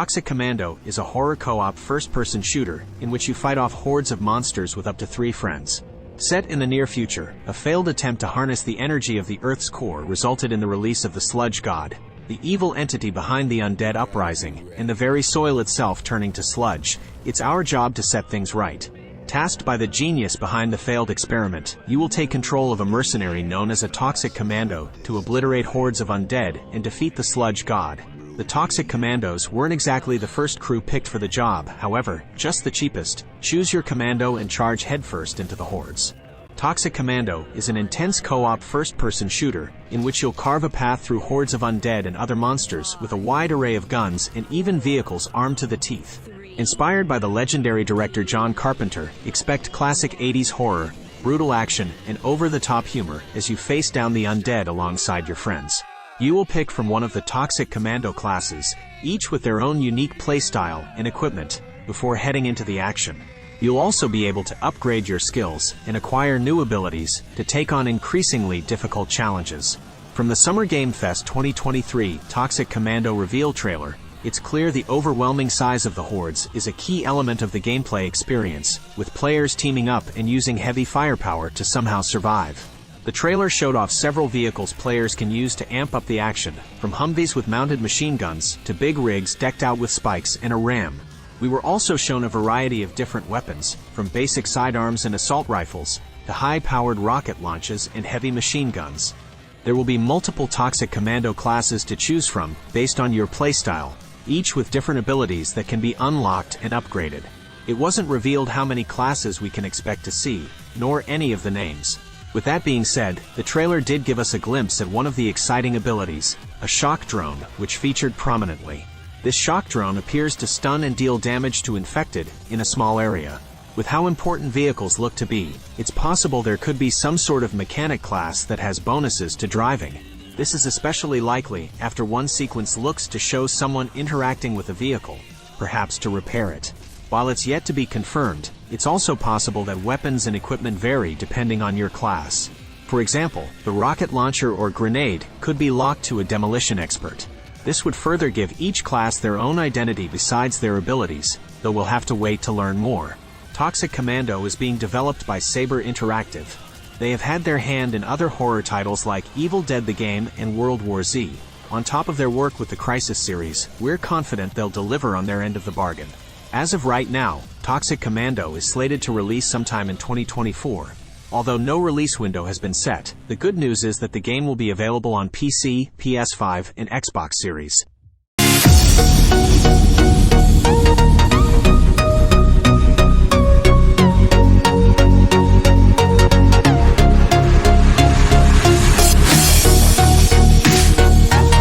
Toxic Commando is a horror co-op first-person shooter in which you fight off hordes of monsters with up to 3 friends. Set in the near future, a failed attempt to harness the energy of the Earth's core resulted in the release of the Sludge God, the evil entity behind the undead uprising, and the very soil itself turning to sludge. It's our job to set things right. Tasked by the genius behind the failed experiment, you will take control of a mercenary known as a Toxic Commando to obliterate hordes of undead and defeat the Sludge God. The Toxic Commandos weren't exactly the first crew picked for the job, however, just the cheapest. Choose your commando and charge headfirst into the hordes. Toxic Commando is an intense co-op first-person shooter in which you'll carve a path through hordes of undead and other monsters with a wide array of guns and even vehicles armed to the teeth. Inspired by the legendary director John Carpenter, expect classic 80s horror, brutal action, and over-the-top humor as you face down the undead alongside your friends. You will pick from one of the Toxic Commando classes, each with their own unique playstyle and equipment, before heading into the action. You'll also be able to upgrade your skills and acquire new abilities to take on increasingly difficult challenges. From the Summer Game Fest 2023 Toxic Commando reveal trailer, it's clear the overwhelming size of the hordes is a key element of the gameplay experience, with players teaming up and using heavy firepower to somehow survive. The trailer showed off several vehicles players can use to amp up the action, from Humvees with mounted machine guns to big rigs decked out with spikes and a ram. We were also shown a variety of different weapons, from basic sidearms and assault rifles to high-powered rocket launches and heavy machine guns. There will be multiple Toxic Commando classes to choose from based on your playstyle, each with different abilities that can be unlocked and upgraded. It wasn't revealed how many classes we can expect to see, nor any of the names. With that being said, the trailer did give us a glimpse at one of the exciting abilities, a shock drone, which featured prominently. This shock drone appears to stun and deal damage to infected in a small area. With how important vehicles look to be, it's possible there could be some sort of mechanic class that has bonuses to driving. This is especially likely after one sequence looks to show someone interacting with a vehicle, perhaps to repair it. While it's yet to be confirmed, it's also possible that weapons and equipment vary depending on your class. For example, the rocket launcher or grenade could be locked to a demolition expert. This would further give each class their own identity besides their abilities, though we'll have to wait to learn more. Toxic Commando is being developed by Saber Interactive. They have had their hand in other horror titles like Evil Dead the Game and World War Z. On top of their work with the Crisis series, we're confident they'll deliver on their end of the bargain. As of right now, Toxic Commando is slated to release sometime in 2024. Although no release window has been set, the good news is that the game will be available on PC, PS5, and Xbox Series.